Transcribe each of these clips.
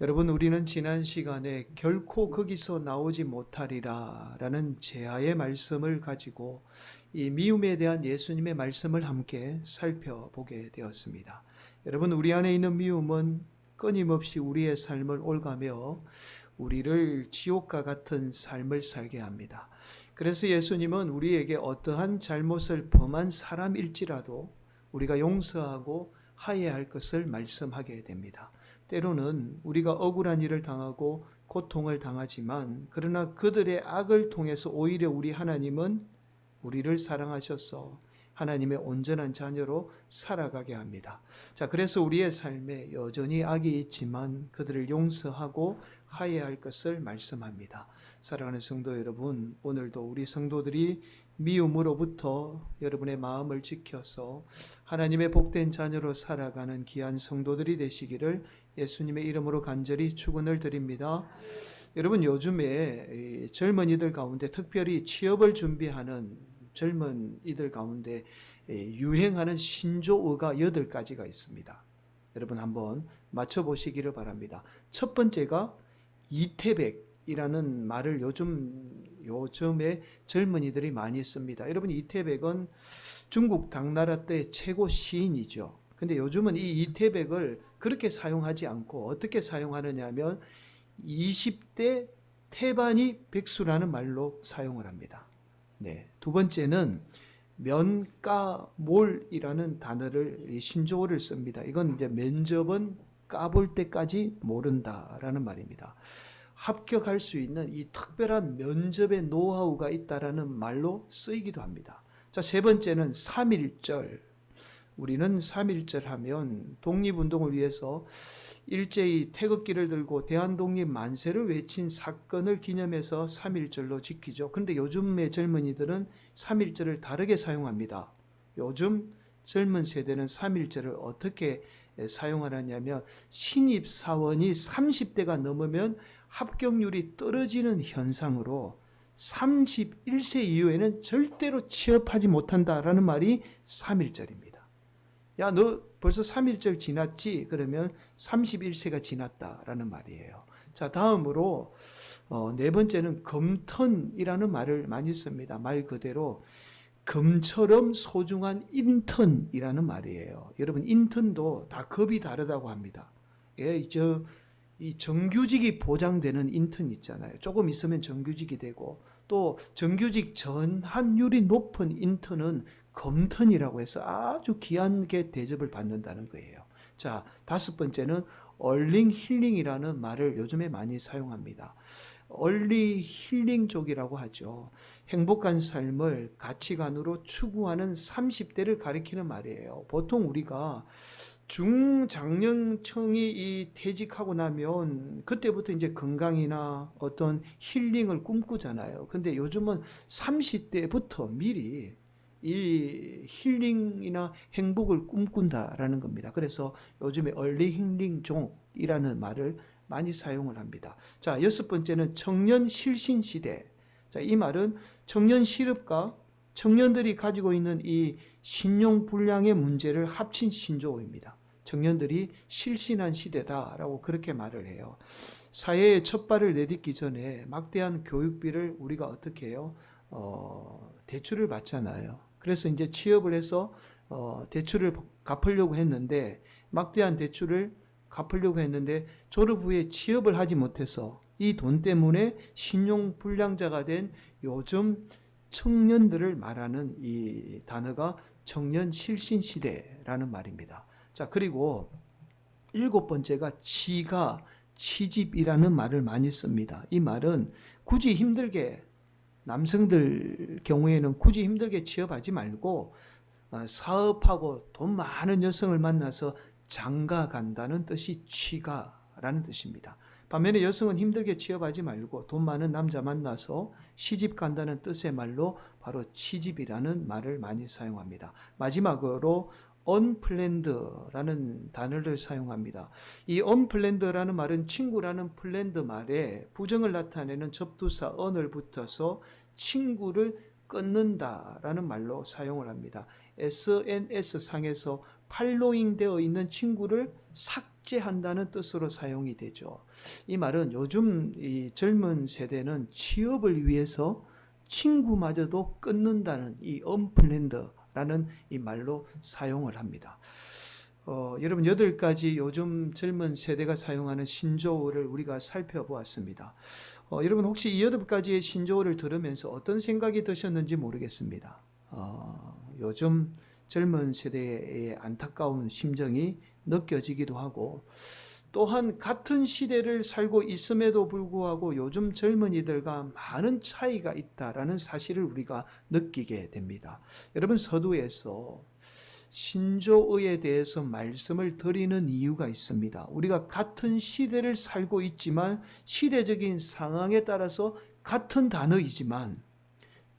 여러분, 우리는 지난 시간에 결코 거기서 나오지 못하리라 라는 제아의 말씀을 가지고 이 미움에 대한 예수님의 말씀을 함께 살펴보게 되었습니다. 여러분, 우리 안에 있는 미움은 끊임없이 우리의 삶을 옮가며 우리를 지옥과 같은 삶을 살게 합니다. 그래서 예수님은 우리에게 어떠한 잘못을 범한 사람일지라도 우리가 용서하고 화해할 것을 말씀하게 됩니다. 때로는 우리가 억울한 일을 당하고 고통을 당하지만 그러나 그들의 악을 통해서 오히려 우리 하나님은 우리를 사랑하셔서 하나님의 온전한 자녀로 살아가게 합니다. 자, 그래서 우리의 삶에 여전히 악이 있지만 그들을 용서하고 화해할 것을 말씀합니다. 사랑하는 성도 여러분, 오늘도 우리 성도들이 미움으로부터 여러분의 마음을 지켜서 하나님의 복된 자녀로 살아가는 귀한 성도들이 되시기를 예수님의 이름으로 간절히 축원을 드립니다. 여러분, 요즘에 젊은이들 가운데 특별히 취업을 준비하는 젊은이들 가운데 유행하는 신조어가 8가지가 있습니다. 여러분 한번 맞춰보시기를 바랍니다. 첫 번째가 이태백이라는 말을 요즘에 젊은이들이 많이 씁니다. 여러분, 이태백은 중국 당나라 때 최고 시인이죠. 근데 요즘은 이 이태백을 그렇게 사용하지 않고 어떻게 사용하느냐 하면 20대 태반이 백수라는 말로 사용을 합니다. 네. 두 번째는 면까몰이라는 단어를 신조어를 씁니다. 이건 이제 면접은 까볼 때까지 모른다라는 말입니다. 합격할 수 있는 이 특별한 면접의 노하우가 있다라는 말로 쓰이기도 합니다. 자, 세 번째는 3.1절. 우리는 3.1절 하면 독립운동을 위해서 일제히 태극기를 들고 대한독립 만세를 외친 사건을 기념해서 3.1절로 지키죠. 그런데 요즘의 젊은이들은 3.1절을 다르게 사용합니다. 요즘 젊은 세대는 3.1절을 어떻게 사용하느냐면 신입사원이 30대가 넘으면 합격률이 떨어지는 현상으로 31세 이후에는 절대로 취업하지 못한다라는 말이 3.1절입니다. 야, 너 벌써 3.1절 지났지? 그러면 31세가 지났다라는 말이에요. 자, 다음으로 네 번째는 금턴이라는 말을 많이 씁니다. 말 그대로 금처럼 소중한 인턴이라는 말이에요. 여러분, 인턴도 다 급이 다르다고 합니다. 예, 이 정규직이 보장되는 인턴 있잖아요. 조금 있으면 정규직이 되고 또 정규직 전환율이 높은 인턴은 검턴이라고 해서 아주 귀하게 대접을 받는다는 거예요. 자, 다섯 번째는 얼링 힐링이라는 말을 요즘에 많이 사용합니다. 얼리 힐링족이라고 하죠. 행복한 삶을 가치관으로 추구하는 30대를 가리키는 말이에요. 보통 우리가 중장년층이 퇴직하고 나면 그때부터 이제 건강이나 어떤 힐링을 꿈꾸잖아요. 근데 요즘은 30대부터 미리 이 힐링이나 행복을 꿈꾼다라는 겁니다. 그래서 요즘에 얼리 힐링족이라는 말을 많이 사용을 합니다. 자, 여섯 번째는 청년 실신 시대. 자, 이 말은 청년 실업과 청년들이 가지고 있는 이 신용 불량의 문제를 합친 신조어입니다. 청년들이 실신한 시대다라고 그렇게 말을 해요. 사회에 첫 발을 내딛기 전에 막대한 교육비를 우리가 어떻게 해요? 대출을 받잖아요. 그래서 이제 취업을 해서 대출을 갚으려고 했는데 막대한 대출을 갚으려고 했는데 졸업 후에 취업을 하지 못해서 이 돈 때문에 신용 불량자가 된 요즘 청년들을 말하는 이 단어가 청년 실신 시대라는 말입니다. 자, 그리고 일곱 번째가 취집이라는 말을 많이 씁니다. 이 말은 굳이 힘들게 남성들 경우에는 굳이 힘들게 취업하지 말고 사업하고 돈 많은 여성을 만나서 장가 간다는 뜻이 취가라는 뜻입니다. 반면에 여성은 힘들게 취업하지 말고 돈 많은 남자 만나서 시집 간다는 뜻의 말로 바로 취집이라는 말을 많이 사용합니다. 마지막으로 unplanned라는 단어를 사용합니다. 이 unplanned라는 말은 친구라는 플랜드 말에 부정을 나타내는 접두사 un을 붙여서 친구를 끊는다라는 말로 사용을 합니다. SNS 상에서 팔로잉 되어 있는 친구를 삭제한다는 뜻으로 사용이 되죠. 이 말은 요즘 이 젊은 세대는 취업을 위해서 친구마저도 끊는다는 이 언플랜드라는 이 말로 사용을 합니다. 여러분 8가지 요즘 젊은 세대가 사용하는 신조어를 우리가 살펴보았습니다. 여러분 혹시 이 8가지의 신조어를 들으면서 어떤 생각이 드셨는지 모르겠습니다. 요즘 젊은 세대의 안타까운 심정이 느껴지기도 하고, 또한 같은 시대를 살고 있음에도 불구하고 요즘 젊은이들과 많은 차이가 있다라는 사실을 우리가 느끼게 됩니다. 여러분 서두에서 신조어에 대해서 말씀을 드리는 이유가 있습니다. 우리가 같은 시대를 살고 있지만 시대적인 상황에 따라서 같은 단어이지만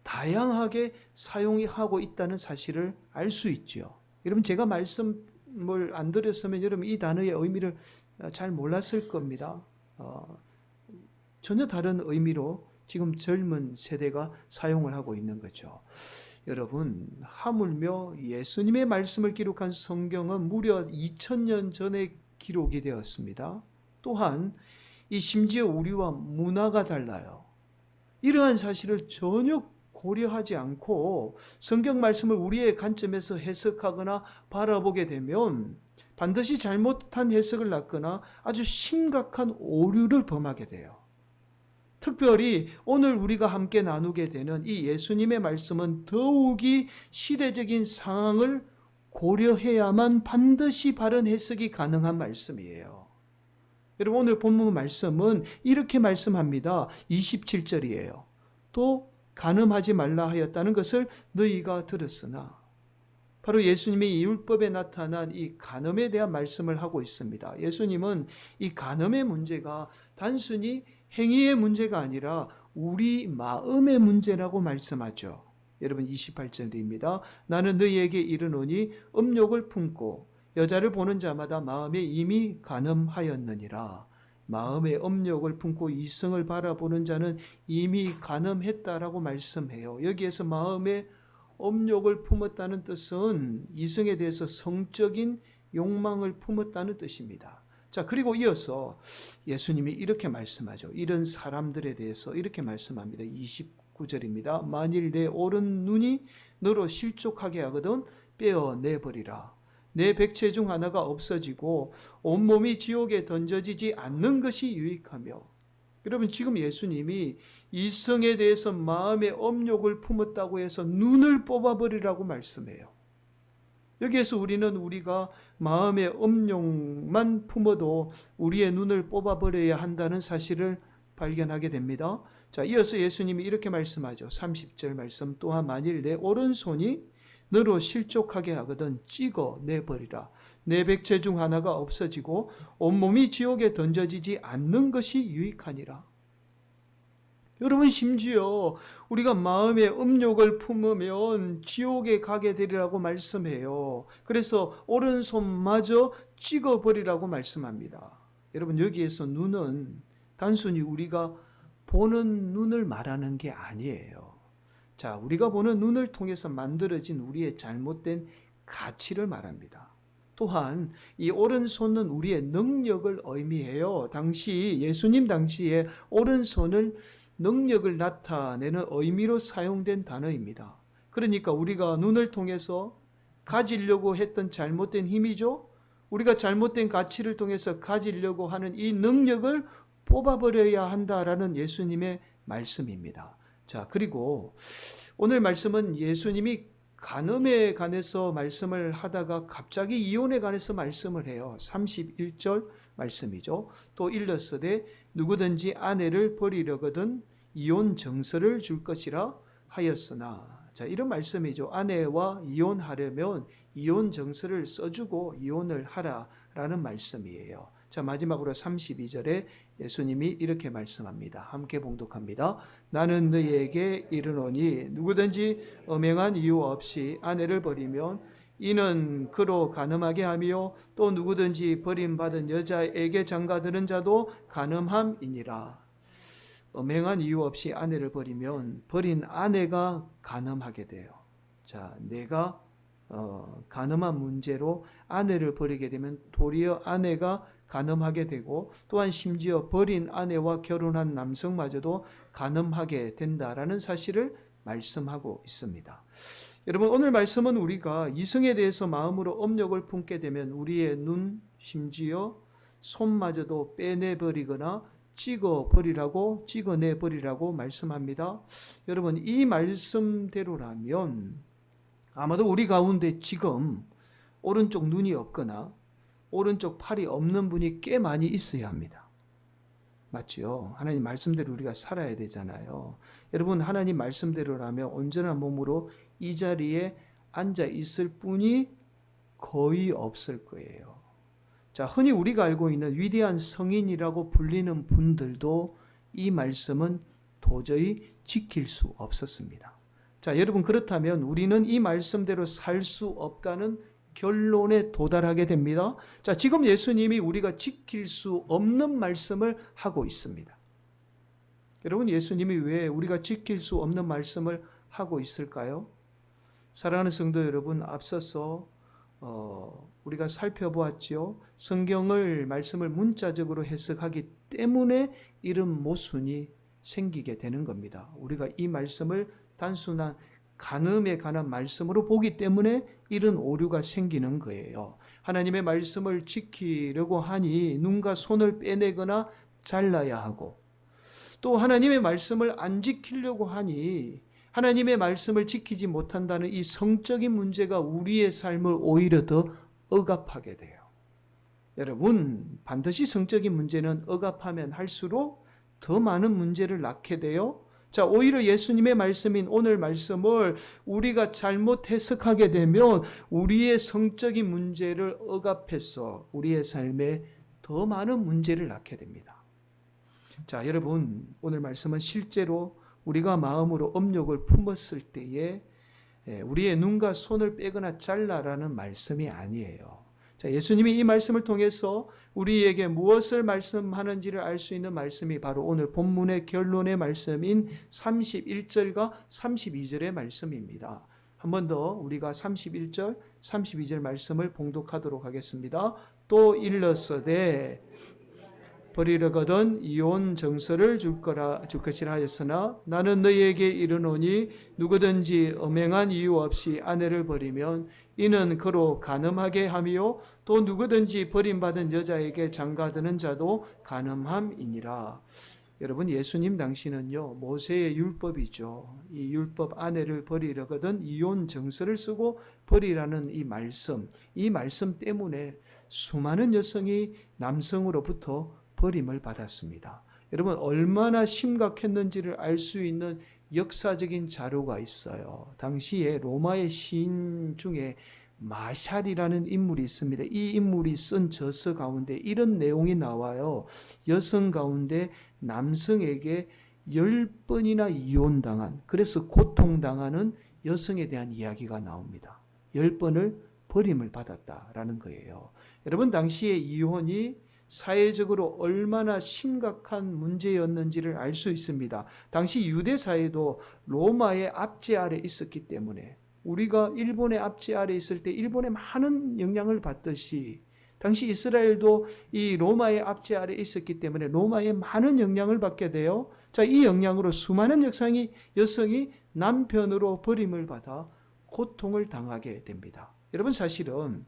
다양하게 사용하고 있다는 사실을 알 수 있죠. 여러분 제가 말씀을 안 드렸으면 여러분 이 단어의 의미를 잘 몰랐을 겁니다. 전혀 다른 의미로 지금 젊은 세대가 사용을 하고 있는 거죠. 여러분 하물며 예수님의 말씀을 기록한 성경은 무려 2000년 전에 기록이 되었습니다. 또한 이 심지어 우리와 문화가 달라요. 이러한 사실을 전혀 고려하지 않고 성경 말씀을 우리의 관점에서 해석하거나 바라보게 되면 반드시 잘못한 해석을 낳거나 아주 심각한 오류를 범하게 돼요. 특별히 오늘 우리가 함께 나누게 되는 이 예수님의 말씀은 더욱이 시대적인 상황을 고려해야만 반드시 바른 해석이 가능한 말씀이에요. 여러분 오늘 본문 말씀은 이렇게 말씀합니다. 27절이에요. 또 간음하지 말라 하였다는 것을 너희가 들었으나, 바로 예수님이 율법에 나타난 이 간음에 대한 말씀을 하고 있습니다. 예수님은 이 간음의 문제가 단순히 행위의 문제가 아니라 우리 마음의 문제라고 말씀하죠. 여러분 28절입니다. 나는 너희에게 이르노니 음욕을 품고 여자를 보는 자마다 마음에 이미 간음하였느니라. 마음의 음욕을 품고 이성을 바라보는 자는 이미 간음했다라고 말씀해요. 여기에서 마음의 음욕을 품었다는 뜻은 이성에 대해서 성적인 욕망을 품었다는 뜻입니다. 자, 그리고 이어서 예수님이 이렇게 말씀하죠. 이런 사람들에 대해서 이렇게 말씀합니다. 29절입니다. 만일 내 오른 눈이 너로 실족하게 하거든 빼어내버리라. 내 백체 중 하나가 없어지고 온몸이 지옥에 던져지지 않는 것이 유익하며. 여러분 지금 예수님이 이성에 대해서 마음의 음욕을 품었다고 해서 눈을 뽑아버리라고 말씀해요. 여기에서 우리는 우리가 마음의 음욕만 품어도 우리의 눈을 뽑아버려야 한다는 사실을 발견하게 됩니다. 자, 이어서 예수님이 이렇게 말씀하죠. 30절 말씀. 또한 만일 내 오른손이 너로 실족하게 하거든 찍어내버리라. 내 백체 중 하나가 없어지고 온몸이 지옥에 던져지지 않는 것이 유익하니라. 여러분 심지어 우리가 마음의 음욕을 품으면 지옥에 가게 되리라고 말씀해요. 그래서 오른손마저 찍어버리라고 말씀합니다. 여러분 여기에서 눈은 단순히 우리가 보는 눈을 말하는 게 아니에요. 자, 우리가 보는 눈을 통해서 만들어진 우리의 잘못된 가치를 말합니다. 또한 이 오른손은 우리의 능력을 의미해요. 예수님 당시에 오른손을 능력을 나타내는 의미로 사용된 단어입니다. 그러니까 우리가 눈을 통해서 가지려고 했던 잘못된 힘이죠. 우리가 잘못된 가치를 통해서 가지려고 하는 이 능력을 뽑아버려야 한다라는 예수님의 말씀입니다. 자, 그리고 오늘 말씀은 예수님이 간음에 관해서 말씀을 하다가 갑자기 이혼에 관해서 말씀을 해요. 31절 말씀이죠. 또 일렀으되 누구든지 아내를 버리려거든 이혼 정서를 줄 것이라 하였으나. 자, 이런 말씀이죠. 아내와 이혼하려면 이혼 정서를 써주고 이혼을 하라라는 말씀이에요. 자, 마지막으로 32절에 예수님이 이렇게 말씀합니다. 함께 봉독합니다. 나는 너희에게 이르노니 누구든지 음행한 이유 없이 아내를 버리면 이는 그로 간음하게 하며 또 누구든지 버림받은 여자에게 장가드는 자도 간음함이니라. 음행한 이유 없이 아내를 버리면 버린 아내가 간음하게 돼요. 자, 내가 간음한 문제로 아내를 버리게 되면 도리어 아내가 간음하게 되고, 또한 심지어 버린 아내와 결혼한 남성마저도 간음하게 된다라는 사실을 말씀하고 있습니다. 여러분, 오늘 말씀은 우리가 이성에 대해서 마음으로 업력을 품게 되면 우리의 눈, 심지어 손마저도 빼내버리거나 찍어내버리라고 말씀합니다. 여러분, 이 말씀대로라면 아마도 우리 가운데 지금 오른쪽 눈이 없거나 오른쪽 팔이 없는 분이 꽤 많이 있어야 합니다. 맞죠? 하나님 말씀대로 우리가 살아야 되잖아요. 여러분, 하나님 말씀대로라면 온전한 몸으로 이 자리에 앉아 있을 분이 거의 없을 거예요. 자, 흔히 우리가 알고 있는 위대한 성인이라고 불리는 분들도 이 말씀은 도저히 지킬 수 없었습니다. 자, 여러분, 그렇다면 우리는 이 말씀대로 살 수 없다는 결론에 도달하게 됩니다. 자, 지금 예수님이 우리가 지킬 수 없는 말씀을 하고 있습니다. 여러분, 예수님이 왜 우리가 지킬 수 없는 말씀을 하고 있을까요? 사랑하는 성도 여러분, 앞서서 우리가 살펴보았죠. 성경을 말씀을 문자적으로 해석하기 때문에 이런 모순이 생기게 되는 겁니다. 우리가 이 말씀을 단순한 간음에 관한 말씀으로 보기 때문에 이런 오류가 생기는 거예요. 하나님의 말씀을 지키려고 하니 눈과 손을 빼내거나 잘라야 하고, 또 하나님의 말씀을 안 지키려고 하니 하나님의 말씀을 지키지 못한다는 이 성적인 문제가 우리의 삶을 오히려 더 억압하게 돼요. 여러분, 반드시 성적인 문제는 억압하면 할수록 더 많은 문제를 낳게 돼요. 자, 오히려 예수님의 말씀인 오늘 말씀을 우리가 잘못 해석하게 되면 우리의 성적인 문제를 억압해서 우리의 삶에 더 많은 문제를 낳게 됩니다. 자, 여러분, 오늘 말씀은 실제로 우리가 마음으로 업력을 품었을 때에 우리의 눈과 손을 빼거나 잘라라는 말씀이 아니에요. 자, 예수님이 이 말씀을 통해서 우리에게 무엇을 말씀하는지를 알 수 있는 말씀이 바로 오늘 본문의 결론의 말씀인 31절과 32절의 말씀입니다. 한 번 더 우리가 31절, 32절 말씀을 봉독하도록 하겠습니다. 또 일렀으되 버리려거든 이혼 정서를 줄 것이라 하였으나 나는 너희에게 이르노니 누구든지 엄행한 이유 없이 아내를 버리면 이는 그로 간음하게 하며 또 누구든지 버림받은 여자에게 장가드는 자도 간음함이니라. 여러분, 예수님 당시는요, 모세의 율법이죠. 이 율법 아내를 버리려거든 이혼 정서를 쓰고 버리라는 이 말씀 때문에 수많은 여성이 남성으로부터 버림을 받았습니다. 여러분, 얼마나 심각했는지를 알 수 있는 역사적인 자료가 있어요. 당시에 로마의 시인 중에 마샬이라는 인물이 있습니다. 이 인물이 쓴 저서 가운데 이런 내용이 나와요. 여성 가운데 남성에게 10번이나 이혼당한, 그래서 고통당하는 여성에 대한 이야기가 나옵니다. 10번을 버림을 받았다라는 거예요. 여러분, 당시에 이혼이 사회적으로 얼마나 심각한 문제였는지를 알 수 있습니다. 당시 유대 사회도 로마의 압제 아래 있었기 때문에, 우리가 일본의 압제 아래 있을 때 일본에 많은 영향을 받듯이 당시 이스라엘도 이 로마의 압제 아래 있었기 때문에 로마에 많은 영향을 받게 돼요. 자, 이 영향으로 수많은 여성이 남편으로 버림을 받아 고통을 당하게 됩니다. 여러분, 사실은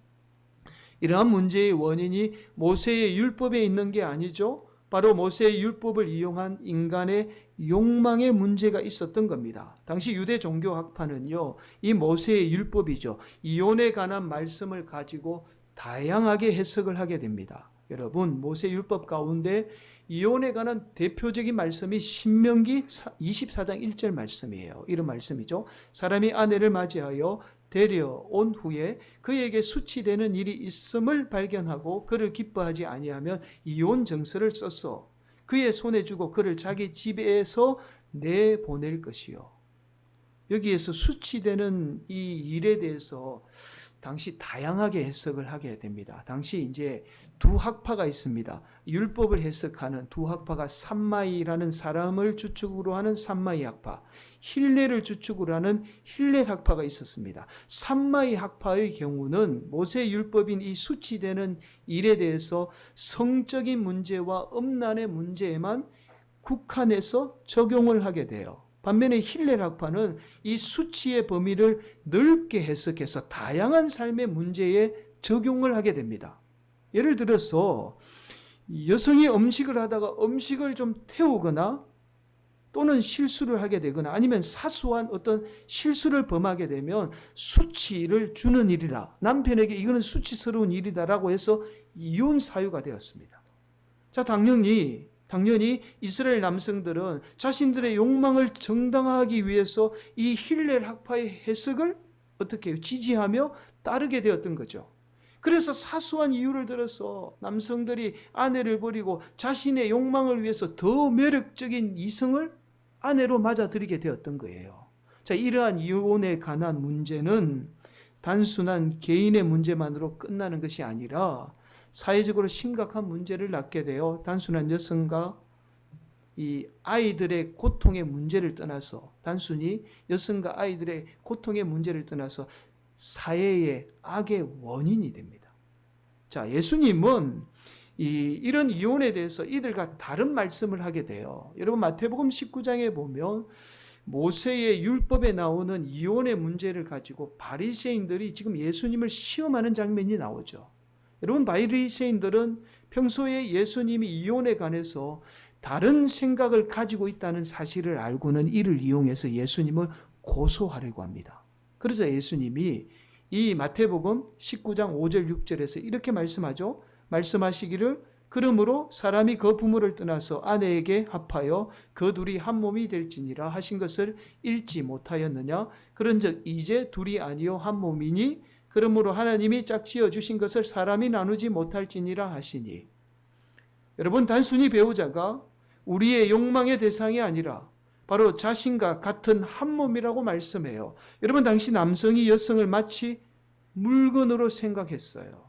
이러한 문제의 원인이 모세의 율법에 있는 게 아니죠. 바로 모세의 율법을 이용한 인간의 욕망의 문제가 있었던 겁니다. 당시 유대 종교학파는요, 이 모세의 율법이죠, 이혼에 관한 말씀을 가지고 다양하게 해석을 하게 됩니다. 여러분, 모세 율법 가운데 이혼에 관한 대표적인 말씀이 신명기 24장 1절 말씀이에요. 이런 말씀이죠. 사람이 아내를 맞이하여 데려온 후에 그에게 수치되는 일이 있음을 발견하고 그를 기뻐하지 아니하면 이혼 정서를 써서 그의 손에 주고 그를 자기 집에서 내보낼 것이요. 여기에서 수치되는 이 일에 대해서 당시 다양하게 해석을 하게 됩니다. 당시 이제 두 학파가 있습니다. 율법을 해석하는 두 학파가 삼마이라는 사람을 주축으로 하는 삼마이 학파, 힐레를 주축으로 하는 힐렐 학파가 있었습니다. 삼마이 학파의 경우는 모세 율법인 이 수치되는 일에 대해서 성적인 문제와 음란의 문제에만 국한해서 적용을 하게 돼요. 반면에 힐렐 학파는 이 수치의 범위를 넓게 해석해서 다양한 삶의 문제에 적용을 하게 됩니다. 예를 들어서 여성이 음식을 하다가 음식을 좀 태우거나 또는 실수를 하게 되거나 아니면 사소한 어떤 실수를 범하게 되면 수치를 주는 일이라, 남편에게 이거는 수치스러운 일이다라고 해서 이혼 사유가 되었습니다. 자, 당연히 이스라엘 남성들은 자신들의 욕망을 정당화하기 위해서 이 힐렐 학파의 해석을 어떻게 해요? 지지하며 따르게 되었던 거죠. 그래서 사소한 이유를 들어서 남성들이 아내를 버리고 자신의 욕망을 위해서 더 매력적인 이성을 아내로 맞아들이게 되었던 거예요. 자, 이러한 이혼에 관한 문제는 단순한 개인의 문제만으로 끝나는 것이 아니라 사회적으로 심각한 문제를 낳게 되어 단순한 여성과 이 아이들의 고통의 문제를 떠나서, 단순히 여성과 아이들의 고통의 문제를 떠나서 사회의 악의 원인이 됩니다. 자, 예수님은 이런 이혼에 대해서 이들과 다른 말씀을 하게 돼요. 여러분, 마태복음 19장에 보면 모세의 율법에 나오는 이혼의 문제를 가지고 바리새인들이 지금 예수님을 시험하는 장면이 나오죠. 여러분, 바리새인들은 평소에 예수님이 이혼에 관해서 다른 생각을 가지고 있다는 사실을 알고는 이를 이용해서 예수님을 고소하려고 합니다. 그래서 예수님이 이 마태복음 19장 5절 6절에서 이렇게 말씀하죠. 말씀하시기를 그러므로 사람이 그 부모를 떠나서 아내에게 합하여 그 둘이 한 몸이 될지니라 하신 것을 읽지 못하였느냐. 그런즉 이제 둘이 아니요 한 몸이니 그러므로 하나님이 짝지어 주신 것을 사람이 나누지 못할지니라 하시니. 여러분, 단순히 배우자가 우리의 욕망의 대상이 아니라 바로 자신과 같은 한 몸이라고 말씀해요. 여러분, 당시 남성이 여성을 마치 물건으로 생각했어요.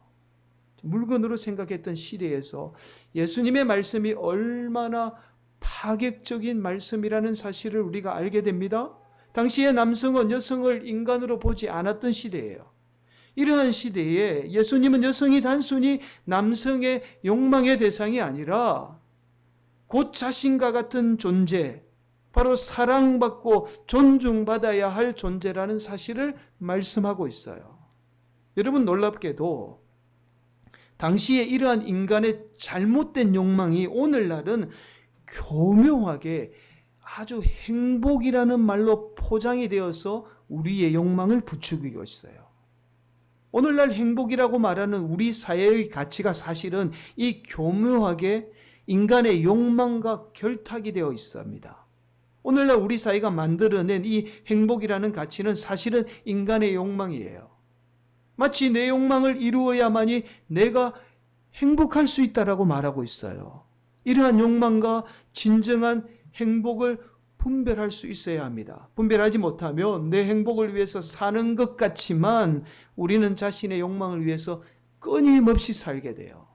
물건으로 생각했던 시대에서 예수님의 말씀이 얼마나 파격적인 말씀이라는 사실을 우리가 알게 됩니다. 당시의 남성은 여성을 인간으로 보지 않았던 시대예요. 이러한 시대에 예수님은 여성이 단순히 남성의 욕망의 대상이 아니라 곧 자신과 같은 존재, 바로 사랑받고 존중받아야 할 존재라는 사실을 말씀하고 있어요. 여러분, 놀랍게도 당시에 이러한 인간의 잘못된 욕망이 오늘날은 교묘하게 아주 행복이라는 말로 포장이 되어서 우리의 욕망을 부추기고 있어요. 오늘날 행복이라고 말하는 우리 사회의 가치가 사실은 이 교묘하게 인간의 욕망과 결탁이 되어 있습니다. 오늘날 우리 사회가 만들어낸 이 행복이라는 가치는 사실은 인간의 욕망이에요. 마치 내 욕망을 이루어야만이 내가 행복할 수 있다라고 말하고 있어요. 이러한 욕망과 진정한 행복을 분별할 수 있어야 합니다. 분별하지 못하면 내 행복을 위해서 사는 것 같지만 우리는 자신의 욕망을 위해서 끊임없이 살게 돼요.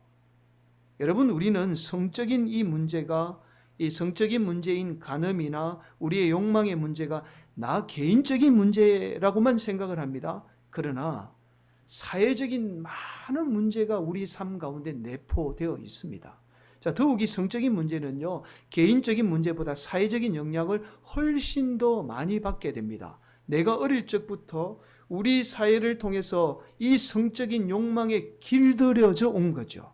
여러분, 우리는 성적인 이 문제가, 이 성적인 문제인 간음이나 우리의 욕망의 문제가 나 개인적인 문제라고만 생각을 합니다. 그러나 사회적인 많은 문제가 우리 삶 가운데 내포되어 있습니다. 자, 더욱이 성적인 문제는요, 개인적인 문제보다 사회적인 영향을 훨씬 더 많이 받게 됩니다. 내가 어릴 적부터 우리 사회를 통해서 이 성적인 욕망에 길들여져 온 거죠.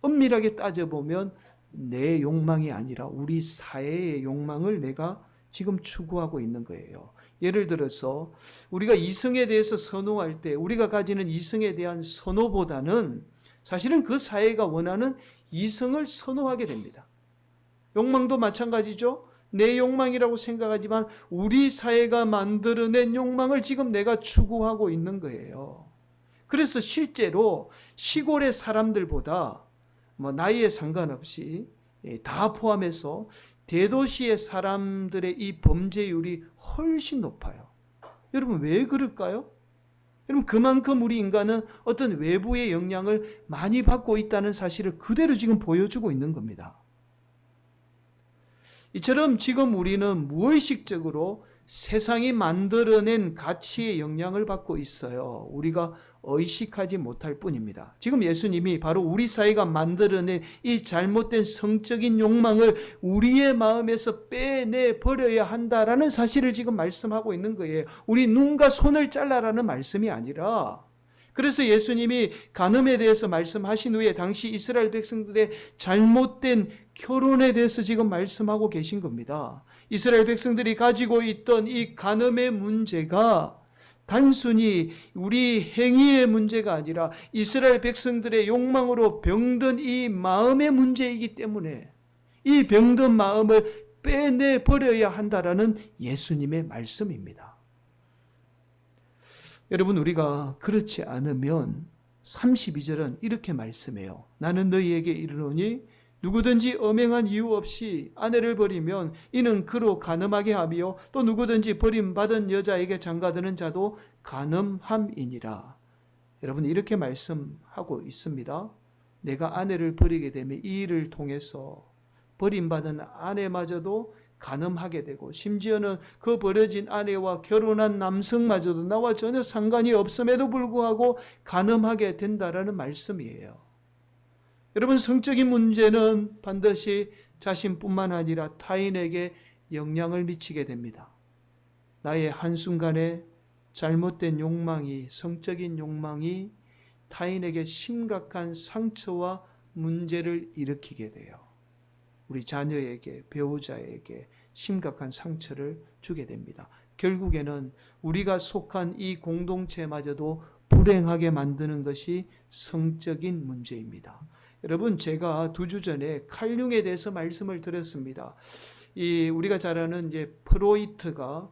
엄밀하게 따져보면 내 욕망이 아니라 우리 사회의 욕망을 내가 지금 추구하고 있는 거예요. 예를 들어서 우리가 이성에 대해서 선호할 때 우리가 가지는 이성에 대한 선호보다는 사실은 그 사회가 원하는 이성을 선호하게 됩니다. 욕망도 마찬가지죠. 내 욕망이라고 생각하지만 우리 사회가 만들어낸 욕망을 지금 내가 추구하고 있는 거예요. 그래서 실제로 시골의 사람들보다 나이에 상관없이 다 포함해서 대도시의 사람들의 이 범죄율이 훨씬 높아요. 여러분, 왜 그럴까요? 여러분, 그만큼 우리 인간은 어떤 외부의 영향을 많이 받고 있다는 사실을 그대로 지금 보여주고 있는 겁니다. 이처럼 지금 우리는 무의식적으로 세상이 만들어낸 가치의 영향을 받고 있어요. 우리가 의식하지 못할 뿐입니다. 지금 예수님이 바로 우리 사회가 만들어낸 이 잘못된 성적인 욕망을 우리의 마음에서 빼내 버려야 한다라는 사실을 지금 말씀하고 있는 거예요. 우리 눈과 손을 잘라라는 말씀이 아니라, 그래서 예수님이 간음에 대해서 말씀하신 후에 당시 이스라엘 백성들의 잘못된 결혼에 대해서 지금 말씀하고 계신 겁니다. 이스라엘 백성들이 가지고 있던 이 간음의 문제가 단순히 우리 행위의 문제가 아니라 이스라엘 백성들의 욕망으로 병든 이 마음의 문제이기 때문에 이 병든 마음을 빼내버려야 한다라는 예수님의 말씀입니다. 여러분, 우리가 그렇지 않으면 32절은 이렇게 말씀해요. 나는 너희에게 이르노니 누구든지 엄행한 이유 없이 아내를 버리면 이는 그로 간음하게 하며 또 누구든지 버림받은 여자에게 장가드는 자도 간음함이니라. 여러분, 이렇게 말씀하고 있습니다. 내가 아내를 버리게 되면 이 일을 통해서 버림받은 아내마저도 간음하게 되고, 심지어는 그 버려진 아내와 결혼한 남성마저도 나와 전혀 상관이 없음에도 불구하고 간음하게 된다라는 말씀이에요. 여러분, 성적인 문제는 반드시 자신뿐만 아니라 타인에게 영향을 미치게 됩니다. 나의 한순간에 잘못된 욕망이, 성적인 욕망이 타인에게 심각한 상처와 문제를 일으키게 돼요. 우리 자녀에게, 배우자에게 심각한 상처를 주게 됩니다. 결국에는 우리가 속한 이 공동체마저도 불행하게 만드는 것이 성적인 문제입니다. 여러분, 제가 2주 전에 칼융에 대해서 말씀을 드렸습니다. 우리가 잘 아는 이제 프로이트가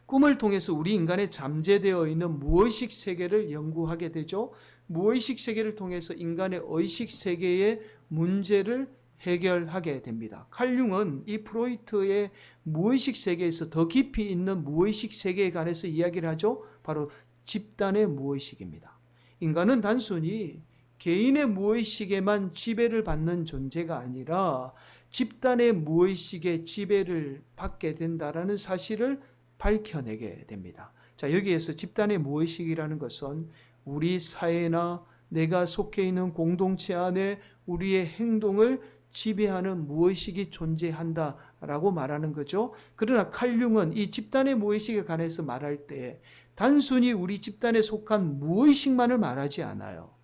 꿈을 통해서 우리 인간에 잠재되어 있는 무의식 세계를 연구하게 되죠. 무의식 세계를 통해서 인간의 의식 세계의 문제를 해결하게 됩니다. 칼융은 이 프로이트의 무의식 세계에서 더 깊이 있는 무의식 세계에 관해서 이야기를 하죠. 바로 집단의 무의식입니다. 인간은 단순히 개인의 무의식에만 지배를 받는 존재가 아니라 집단의 무의식에 지배를 받게 된다라는 사실을 밝혀내게 됩니다. 자, 여기에서 집단의 무의식이라는 것은 우리 사회나 내가 속해 있는 공동체 안에 우리의 행동을 지배하는 무의식이 존재한다라고 말하는 거죠. 그러나 칼융은 이 집단의 무의식에 관해서 말할 때 단순히 우리 집단에 속한 무의식만을 말하지 않아요.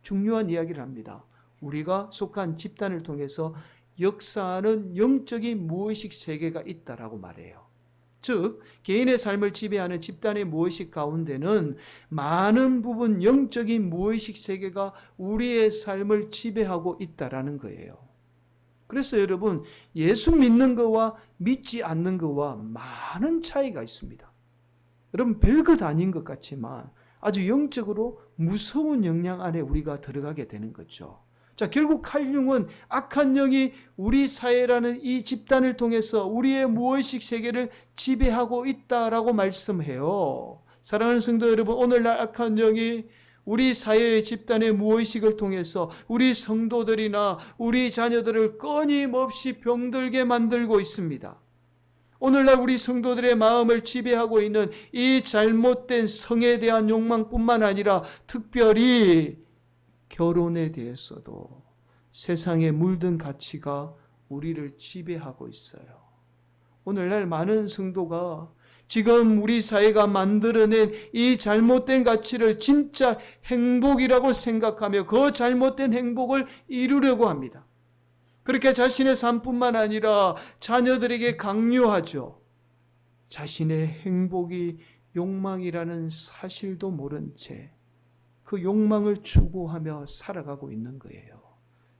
중요한 이야기를 합니다. 우리가 속한 집단을 통해서 역사하는 영적인 무의식 세계가 있다라고 말해요. 즉, 개인의 삶을 지배하는 집단의 무의식 가운데는 많은 부분 영적인 무의식 세계가 우리의 삶을 지배하고 있다라는 거예요. 그래서 여러분, 예수 믿는 것과 믿지 않는 것과 많은 차이가 있습니다. 여러분, 별것 아닌 것 같지만 아주 영적으로 무서운 영향 안에 우리가 들어가게 되는 거죠. 자, 결국 칼융은 악한 영이 우리 사회라는 이 집단을 통해서 우리의 무의식 세계를 지배하고 있다라고 말씀해요. 사랑하는 성도 여러분, 오늘날 악한 영이 우리 사회의 집단의 무의식을 통해서 우리 성도들이나 우리 자녀들을 끊임없이 병들게 만들고 있습니다. 오늘날 우리 성도들의 마음을 지배하고 있는 이 잘못된 성에 대한 욕망뿐만 아니라 특별히 결혼에 대해서도 세상에 물든 가치가 우리를 지배하고 있어요. 오늘날 많은 성도가 지금 우리 사회가 만들어낸 이 잘못된 가치를 진짜 행복이라고 생각하며 그 잘못된 행복을 이루려고 합니다. 그렇게 자신의 삶뿐만 아니라 자녀들에게 강요하죠. 자신의 행복이 욕망이라는 사실도 모른 채 그 욕망을 추구하며 살아가고 있는 거예요.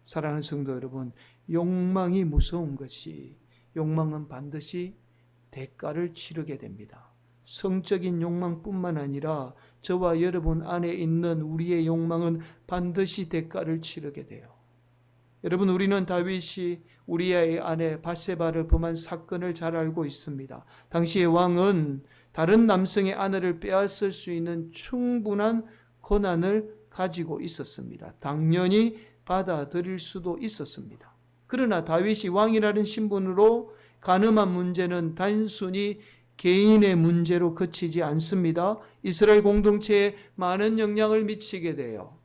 사랑하는 성도 여러분, 욕망이 무서운 것이, 욕망은 반드시 대가를 치르게 됩니다. 성적인 욕망뿐만 아니라 저와 여러분 안에 있는 우리의 욕망은 반드시 대가를 치르게 돼요. 여러분, 우리는 다윗이 우리아의 아내 밧세바를 범한 사건을 잘 알고 있습니다. 당시의 왕은 다른 남성의 아내를 빼앗을 수 있는 충분한 권한을 가지고 있었습니다. 당연히 받아들일 수도 있었습니다. 그러나 다윗이 왕이라는 신분으로 간음한 문제는 단순히 개인의 문제로 그치지 않습니다. 이스라엘 공동체에 많은 영향을 미치게 돼요.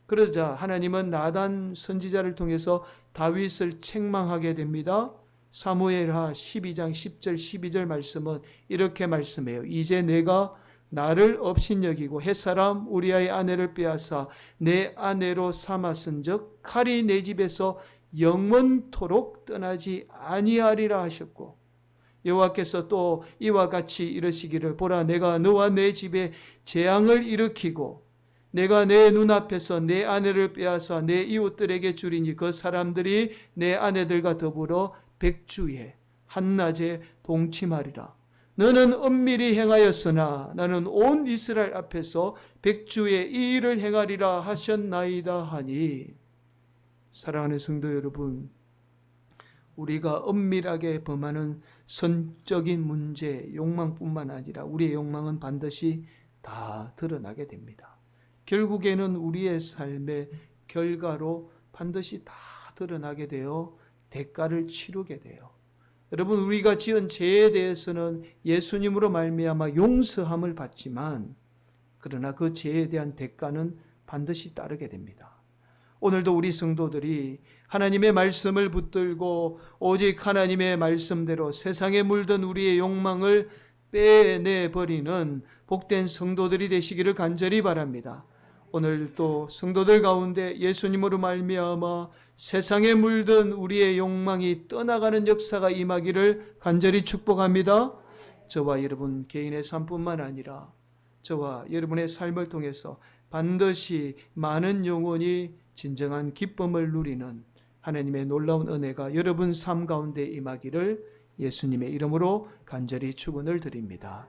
그러자 하나님은 나단 선지자를 통해서 다윗을 책망하게 됩니다. 사무엘하 12장 10절 12절 말씀은 이렇게 말씀해요. 이제 내가 나를 업신여기고 햇사람 우리아의 아내를 빼앗아 내 아내로 삼았은즉 칼이 내 집에서 영원토록 떠나지 아니하리라 하셨고, 여호와께서 또 이와 같이 이르시기를 보라 내가 너와 내 집에 재앙을 일으키고 내가 내 눈앞에서 내 아내를 빼앗아 내 이웃들에게 주리니 그 사람들이 내 아내들과 더불어 백주에 한낮에 동침하리라. 너는 은밀히 행하였으나 나는 온 이스라엘 앞에서 백주에 이 일을 행하리라 하셨나이다 하니. 사랑하는 성도 여러분, 우리가 은밀하게 범하는 선적인 문제, 욕망뿐만 아니라 우리의 욕망은 반드시 다 드러나게 됩니다. 결국에는 우리의 삶의 결과로 반드시 다 드러나게 되어 대가를 치르게 돼요. 여러분, 우리가 지은 죄에 대해서는 예수님으로 말미암아 용서함을 받지만 그러나 그 죄에 대한 대가는 반드시 따르게 됩니다. 오늘도 우리 성도들이 하나님의 말씀을 붙들고 오직 하나님의 말씀대로 세상에 물든 우리의 욕망을 빼내버리는 복된 성도들이 되시기를 간절히 바랍니다. 오늘도 성도들 가운데 예수님으로 말미암아 세상에 물든 우리의 욕망이 떠나가는 역사가 임하기를 간절히 축복합니다. 저와 여러분 개인의 삶뿐만 아니라 저와 여러분의 삶을 통해서 반드시 많은 영혼이 진정한 기쁨을 누리는 하나님의 놀라운 은혜가 여러분 삶 가운데 임하기를 예수님의 이름으로 간절히 축원을 드립니다.